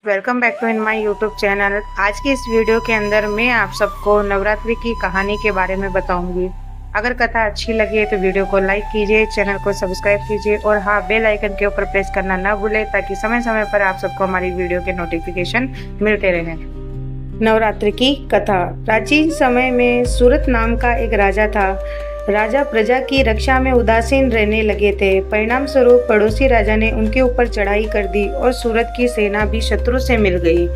Welcome back to in my YouTube channel. आज की इस वीडियो के अंदर मैं आप सबको नवरात्रि की कहानी के बारे में बताऊंगी। अगर कथा अच्छी लगे तो वीडियो को लाइक कीजिए, चैनल को सब्सक्राइब कीजिए और हाँ, बेल आइकन के ऊपर प्रेस करना ना भूलें ताकि समय समय पर आप सबको हमारी वीडियो के नोटिफिकेशन मिलते रहें। नवरात्रि की कथा। प्राचीन समय में सूरत नाम का एक राजा था। राजा प्रजा की रक्षा में उदासीन रहने लगे थे। परिणाम स्वरूप पड़ोसी राजा ने उनके ऊपर चढ़ाई कर दी और सूरत की सेना भी शत्रु से मिल गई।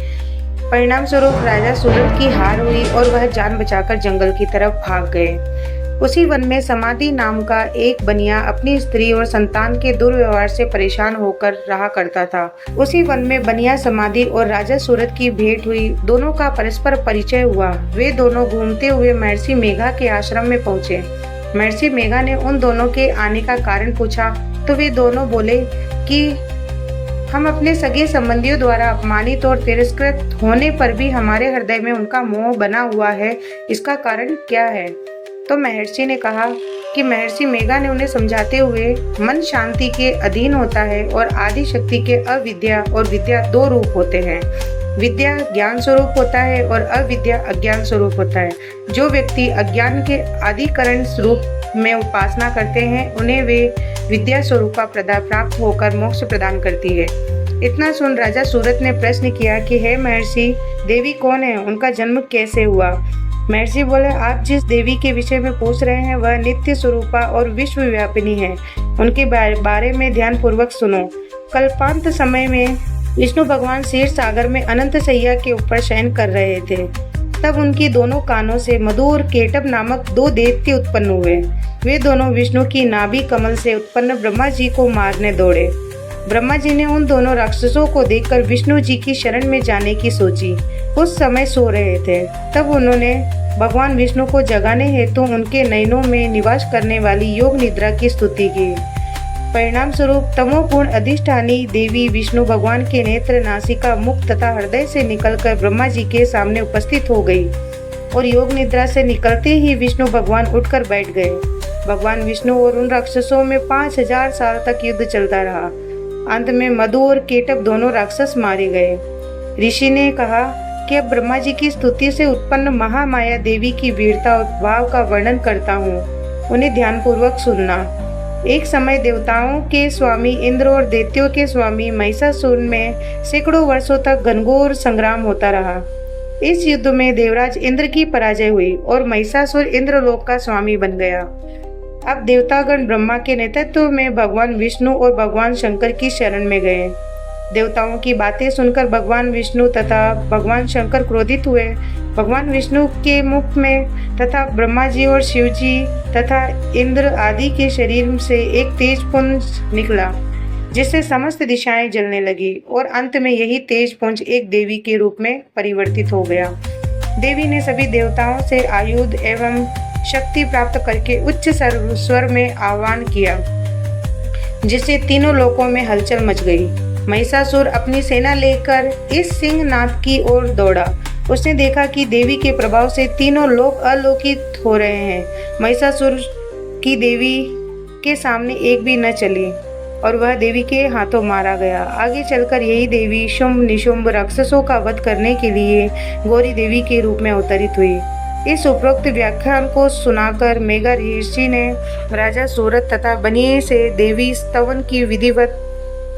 परिणाम स्वरूप राजा सूरत की हार हुई और वह जान बचाकर जंगल की तरफ भाग गए। उसी वन में समाधि नाम का एक बनिया अपनी स्त्री और संतान के दुर्व्यवहार से परेशान होकर रहा करता था। उसी वन में बनिया समाधि और राजा सूरत की भेंट हुई। दोनों का परस्पर परिचय हुआ। वे दोनों घूमते हुए महर्षि मेघा के आश्रम में पहुंचे। महर्षि मेघा ने उन दोनों के आने का कारण पूछा तो वे दोनों बोले कि हम अपने सगे संबंधियों द्वारा अपमानित और तिरस्कृत होने पर भी हमारे हृदय में उनका मोह बना हुआ है, इसका कारण क्या है? तो महर्षि ने कहा कि महर्षि मेघा ने उन्हें समझाते हुए, मन शांति के अधीन होता है और आदि शक्ति के अविद्या और विद्या दो रूप होते हैं। विद्या ज्ञान स्वरूप होता है और अविद्या अज्ञान स्वरूप होता है। जो व्यक्ति अज्ञान के आदिकरण स्वरूप में उपासना करते हैं उन्हें वे विद्या स्वरूप का प्राप्त होकर मोक्ष प्रदान करती है। इतना सुन राजा सूरत ने प्रश्न किया कि हे महर्षि, देवी कौन है? उनका जन्म कैसे हुआ? महर्षि बोले, आप जिस देवी के विषय में पूछ रहे हैं वह नित्य स्वरूपा और विश्वव्यापिनी है। उनके बारे में ध्यान पूर्वक सुनो। कल्पांत समय में विष्णु भगवान क्षीर सागर में अनंत सैया के ऊपर शयन कर रहे थे। तब उनकी दोनों कानों से मधु और केटभ नामक दो दैत्य उत्पन्न हुए। वे दोनों विष्णु की नाभि कमल से उत्पन्न ब्रह्मा जी को मारने दौड़े। ब्रह्मा जी ने उन दोनों राक्षसों को देखकर विष्णु जी की शरण में जाने की सोची। उस समय सो रहे थे। तब उन्होंने भगवान विष्णु को जगाने हेतु उनके नयनों में निवास करने वाली योग निद्रा की स्तुति की। परिणाम स्वरूप तमोगुण अधिष्ठानी देवी विष्णु भगवान के नेत्र, नासिका, मुख तथा हृदय से निकलकर ब्रह्मा जी के सामने उपस्थित हो गई और योग निद्रा से निकलते ही विष्णु भगवान उठकर बैठ गए। भगवान विष्णु और उन राक्षसों में 5000 साल तक युद्ध चलता रहा। अंत में मधु और केटभ दोनों राक्षस मारे गए। ऋषि ने कहा कि अब ब्रह्मा जी की स्तुति से उत्पन्न महामाया देवी की वीरता और भाव का वर्णन करता हूँ, उन्हें ध्यानपूर्वक सुनना। एक समय देवताओं के स्वामी इंद्र और दैत्यों के स्वामी महिषासुर में सैकड़ों वर्षों तक घनघोर संग्राम होता रहा। इस युद्ध में देवराज इंद्र की पराजय हुई और महिषासुर इंद्रलोक का स्वामी बन गया। अब देवतागण ब्रह्मा के नेतृत्व में भगवान विष्णु और भगवान शंकर की शरण में गए। देवताओं की बातें सुनकर भगवान विष्णु तथा भगवान शंकर क्रोधित हुए। भगवान विष्णु के मुख में तथा ब्रह्मा जी और शिव जी तथा इंद्र आदि के शरीर से एक तेज पुंज निकला, जिससे समस्त दिशाएं जलने लगी और अंत में यही तेज पुंज एक देवी के रूप में परिवर्तित हो गया। देवी ने सभी देवताओं से आयुध एवं शक्ति प्राप्त करके उच्च स्वर में आह्वान किया, जिससे तीनों लोकों में हलचल मच गई। महिषासुर अपनी सेना लेकर इस सिंहनाद की ओर दौड़ा। उसने देखा कि देवी के प्रभाव से तीनों लोक अलौकिक हो रहे हैं। महिषासुर की देवी के सामने एक भी न चली और वह देवी के हाथों मारा गया। आगे चलकर यही देवी शुंभ निशुंभ राक्षसों का वध करने के लिए गौरी देवी के रूप में अवतरित हुई। इस उपरोक्त व्याख्यान को सुनाकर मेघा ऋषि ने राजा सूरत तथा बनिए से देवी स्तवन की विधिवत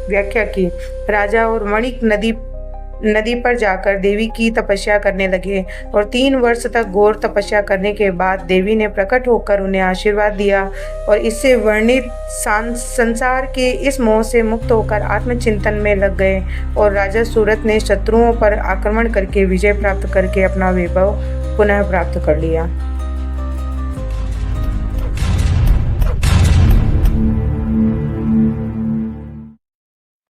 व्याख्या की। राजा और मणिक नदी पर जाकर देवी की तपस्या करने लगे और 3 वर्ष तक घोर तपस्या करने के बाद देवी ने प्रकट होकर उन्हें आशीर्वाद दिया और इससे वर्णित संसार के इस मोह से मुक्त होकर आत्मचिंतन में लग गए और राजा सूरत ने शत्रुओं पर आक्रमण करके विजय प्राप्त करके अपना वैभव पुनः प्राप्त कर लिया।